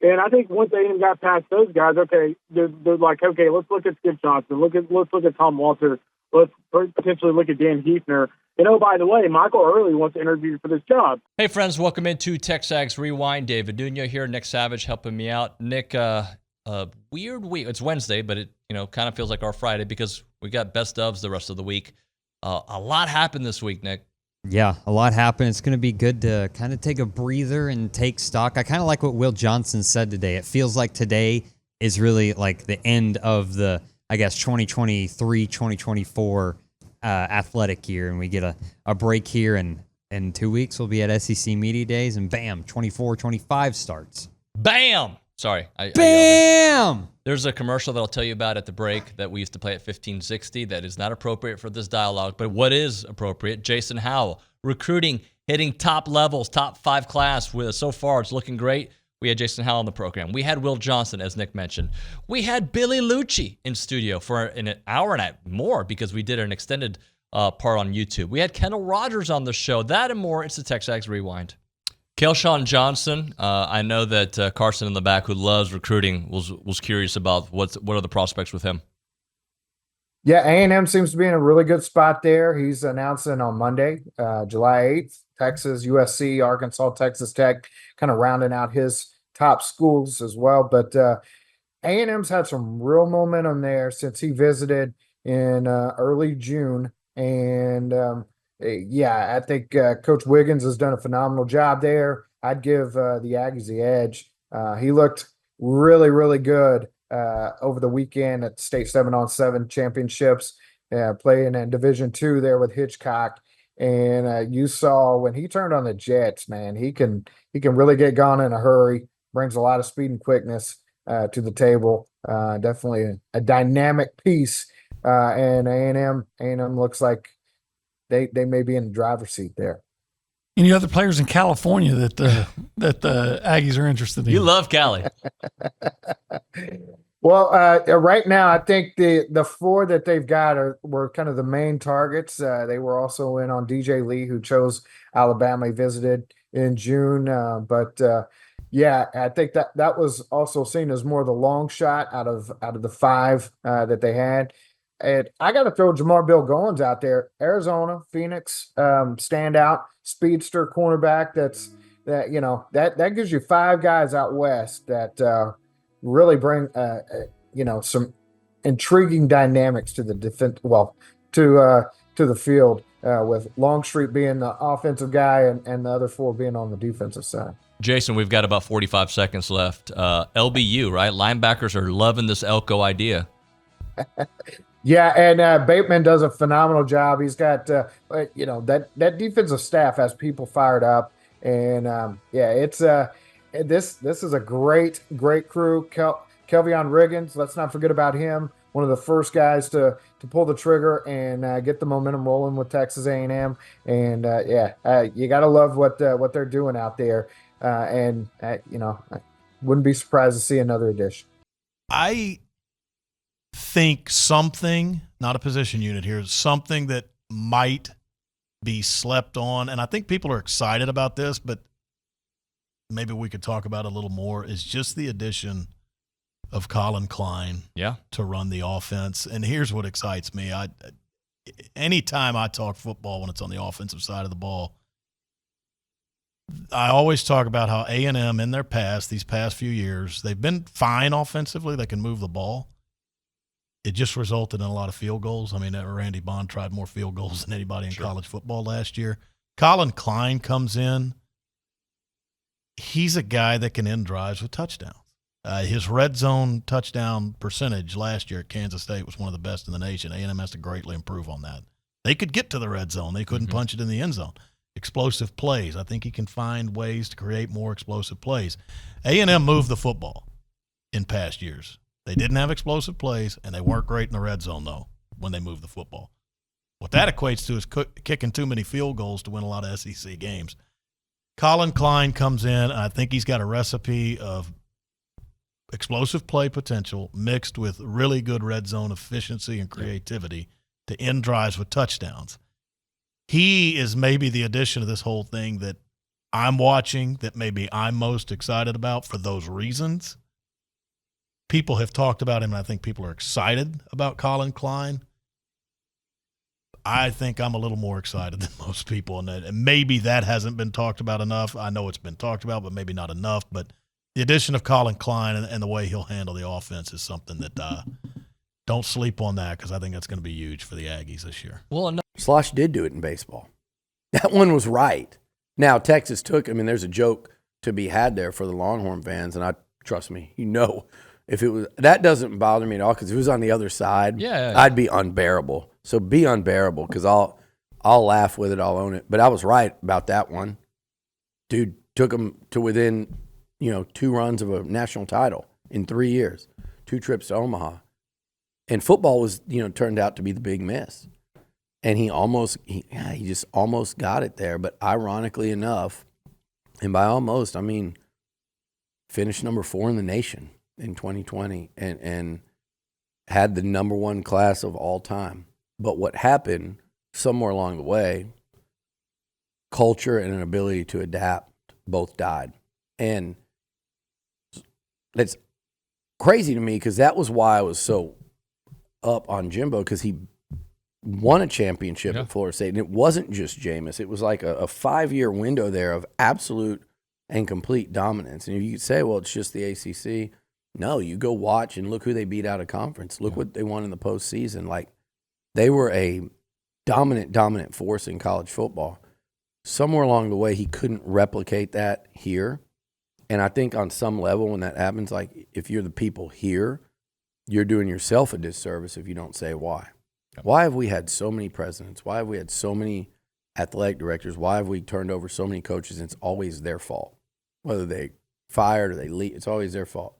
And I think once A&M got past those guys, okay, they're like, okay, let's look at Skip Johnson. Let's look at Tom Walter. Let's potentially look at Dan Hefner. And oh, by the way, Michael Early wants to interview for this job. Hey, friends, welcome into TexAgs Rewind. David Nuno here, Nick Savage helping me out. Nick, weird week. It's Wednesday, but it kind of feels like our Friday because we got best ofs the rest of the week. A lot happened this week, Nick. Yeah, a lot happened. It's going to be good to kind of take a breather and take stock. I kind of like what Will Johnson said today. It feels like today is really like the end of the, 2023, 2024 athletic year, and we get a break here, and in 2 weeks we'll be at SEC Media Days, and bam, 24-25 starts. Bam! Sorry. Bam! There's a commercial that I'll tell you about at the break that we used to play at 1560 that is not appropriate for this dialogue, but what is appropriate, Jason Howell, recruiting, hitting top levels, top 5 class. So far, it's looking great. We had Jason Howell in the program. We had Will Johnson, as Nick mentioned. We had Billy Liucci in studio for an hour and more because we did an extended part on YouTube. We had Kendall Rogers on the show. That and more. It's the TexAgs Rewind. Kelshawn Johnson, I know that Carson in the back, who loves recruiting, was curious about what are the prospects with him. Yeah, A&M seems to be in a really good spot there. He's announcing on Monday, July 8th, Texas, USC, Arkansas, Texas Tech, kind of rounding out his top schools as well. But A&M's had some real momentum there since he visited in early June. And I think Coach Wiggins has done a phenomenal job there. I'd give the Aggies the edge. He looked really, really good over the weekend at State 7-on-7 championships, playing in Division II there with Hitchcock. And you saw when he turned on the Jets, man, he can really get gone in a hurry. Brings a lot of speed and quickness to the table. Definitely a dynamic piece. And A&M looks like they may be in the driver's seat there. Any other players in California that the Aggies are interested in? You love Cali. Well, right now, I think the 4 that they've got were kind of the main targets. They were also in on DJ Lee, who chose Alabama. He visited in June. I think that was also seen as more the long shot out of the 5 that they had. And I got to throw Jamar Bill Goins out there. Arizona, Phoenix, standout speedster cornerback. That gives you 5 guys out west that really bring some intriguing dynamics to the defense. Well, to the field with Longstreet being the offensive guy and the other 4 being on the defensive side. Jason, we've got about 45 seconds left. LBU, right? Linebackers are loving this Elko idea. Yeah, and Bateman does a phenomenal job. He's got, that defensive staff has people fired up, and it's this is a great crew. Kelvion Riggins, let's not forget about him. One of the first guys to pull the trigger and get the momentum rolling with Texas A&M, and you got to love what they're doing out there, I wouldn't be surprised to see another addition. I think something, not a position unit here, something that might be slept on, and I think people are excited about this, but maybe we could talk about it a little more, is just the addition of Colin Klein to run the offense. And here's what excites me. Anytime I talk football when it's on the offensive side of the ball, I always talk about how A&M in these past few years, they've been fine offensively. They can move the ball. It just resulted in a lot of field goals. I mean, Randy Bond tried more field goals than anybody in college football last year. Colin Klein comes in. He's a guy that can end drives with touchdowns. His red zone touchdown percentage last year at Kansas State was one of the best in the nation. A&M has to greatly improve on that. They could get to the red zone. They couldn't punch it in the end zone. Explosive plays. I think he can find ways to create more explosive plays. A&M moved the football in past years. They didn't have explosive plays, and they weren't great in the red zone, though, when they moved the football. What that equates to is kicking too many field goals to win a lot of SEC games. Colin Klein comes in, and I think he's got a recipe of explosive play potential mixed with really good red zone efficiency and creativity to end drives with touchdowns. He is maybe the addition of this whole thing that I'm watching that maybe I'm most excited about for those reasons. People have talked about him, and I think people are excited about Colin Klein. I think I'm a little more excited than most people, and maybe that hasn't been talked about enough. I know it's been talked about, but maybe not enough. But the addition of Colin Klein and the way he'll handle the offense is something that don't sleep on that, because I think that's going to be huge for the Aggies this year. Well, Slosh did do it in baseball. That one was right. Now, Texas took him, and there's a joke to be had there for the Longhorn fans, and trust me, if it was, that doesn't bother me at all, because if it was on the other side, I'd be unbearable. So be unbearable, because I'll laugh with it, I'll own it. But I was right about that one. Dude took him to within, 2 runs of a national title in 3 years, 2 trips to Omaha. And football was, turned out to be the big miss. And he just almost got it there. But ironically enough, and by almost, I mean, finished number 4 in the nation in 2020 and had the number 1 class of all time. But what happened somewhere along the way, culture and an ability to adapt both died. And that's crazy to me, because that was why I was so up on Jimbo, because he won a championship at Florida State. And it wasn't just Jameis. It was like a 5-year window there of absolute and complete dominance. And you could say, well, it's just the ACC. No, you go watch and look who they beat out of conference. Look what they won in the postseason. Like, they were a dominant force in college football. Somewhere along the way, he couldn't replicate that here. And I think on some level, when that happens, like, if you're the people here, you're doing yourself a disservice if you don't say why. Yep. Why have we had so many presidents? Why have we had so many athletic directors? Why have we turned over so many coaches? And it's always their fault. Whether they fired or they leave, it's always their fault.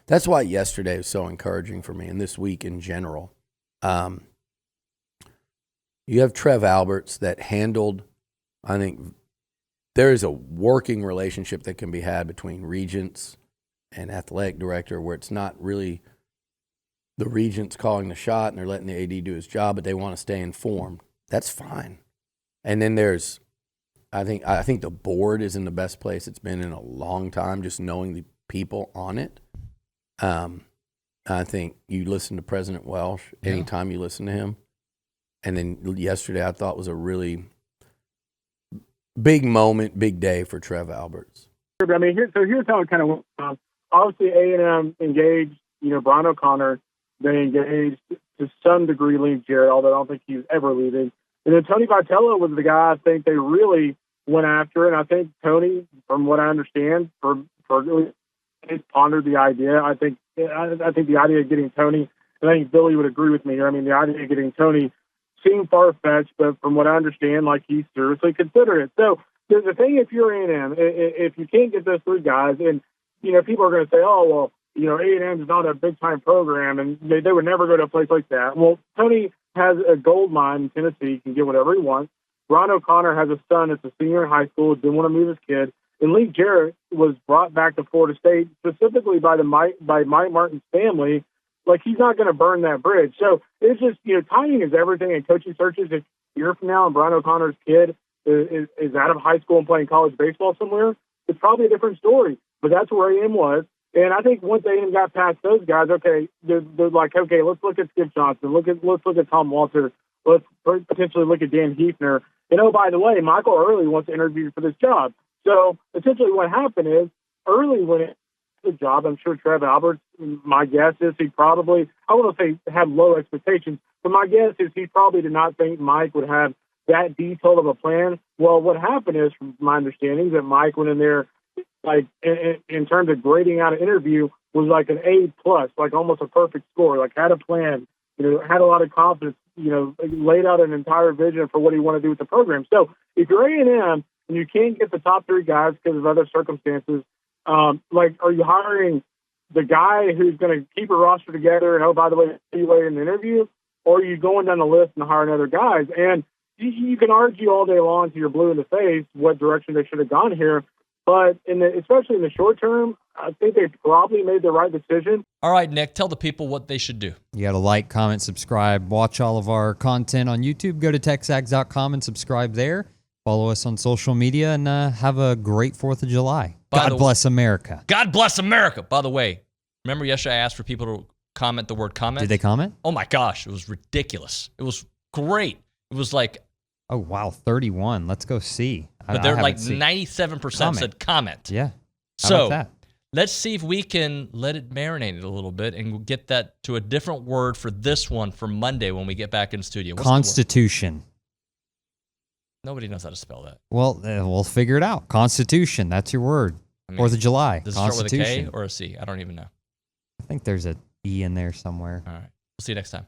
That's why yesterday was so encouraging for me, and this week in general. You have Trev Alberts that handled, I think there is a working relationship that can be had between regents and athletic director, where it's not really the regents calling the shot and they're letting the AD do his job, but they want to stay informed. That's fine. And then there's, I think the board is in the best place it's been in a long time, just knowing the people on it. I think you listen to President Welsh anytime you listen to him. And then yesterday I thought was a really big moment, big day for Trev Alberts. I mean, here's how it kind of went on. Obviously, A&M engaged, Brian O'Connor. They engaged, to some degree, Link Jarrett, although I don't think he's ever leaving. And then Tony Vitello was the guy I think they really went after. And I think Tony, from what I understand, he's pondered the idea. I think the idea of getting Tony, and I think Billy would agree with me here. I mean, the idea of getting Tony seemed far-fetched, but from what I understand, like, he's seriously considered it. So the thing, if you're A&M, if you can't get those 3 guys, and, people are going to say, oh, well, A&M is not a big-time program, and they would never go to a place like that. Well, Tony has a gold mine in Tennessee. He can get whatever he wants. Ron O'Connor has a son that's a senior in high school, didn't want to move his kid. And Lee Jarrett was brought back to Florida State specifically by Mike Martin's family. Like, he's not going to burn that bridge. So it's just, timing is everything in coaching searches. If a year from now and Brian O'Connor's kid is out of high school and playing college baseball somewhere, it's probably a different story. But that's where A&M was. And I think once A&M got past those guys, they're like, okay, let's look at Skip Johnson. Let's look at Tom Walter. Let's potentially look at Dan Hefner. And, oh, by the way, Michael Early wants to interview for this job. So essentially what happened is Early went into the job. I'm sure Trev Alberts, my guess is he probably, I wouldn't say had low expectations, but my guess is he probably did not think Mike would have that detailed of a plan. Well, what happened is, from my understanding, that Mike went in there, like, in terms of grading out an interview, was like an A+, like almost a perfect score, like had a plan, had a lot of confidence, laid out an entire vision for what he wanted to do with the program. So if you're A&M and you can't get the top 3 guys because of other circumstances, are you hiring the guy who's going to keep a roster together and, oh, by the way, see you later in the interview, or are you going down the list and hiring other guys? And you can argue all day long till you're blue in the face what direction they should have gone here. But especially in the short term, I think they probably made the right decision. All right, Nick, tell the people what they should do. You got to like, comment, subscribe, watch all of our content on YouTube. Go to TexAgs.com and subscribe there. Follow us on social media and have a great 4th of July. By God bless America. God bless America. By the way, remember yesterday I asked for people to comment the word comment? Did they comment? Oh my gosh, it was ridiculous. It was great. It was like, oh wow, 31. Let's go see. but they're like 97% said comment. Yeah. How So about that? let's see if we can let it marinate a little bit and get that to a different word for this one for Monday when we get back in the studio. What's the word? Constitution. Nobody knows how to spell that. Well, we'll figure it out. Constitution. That's your word. I mean, 4th of July. Does it start with a K Constitution. or a C? I don't even know. I think there's a E in there somewhere. All right. We'll see you next time.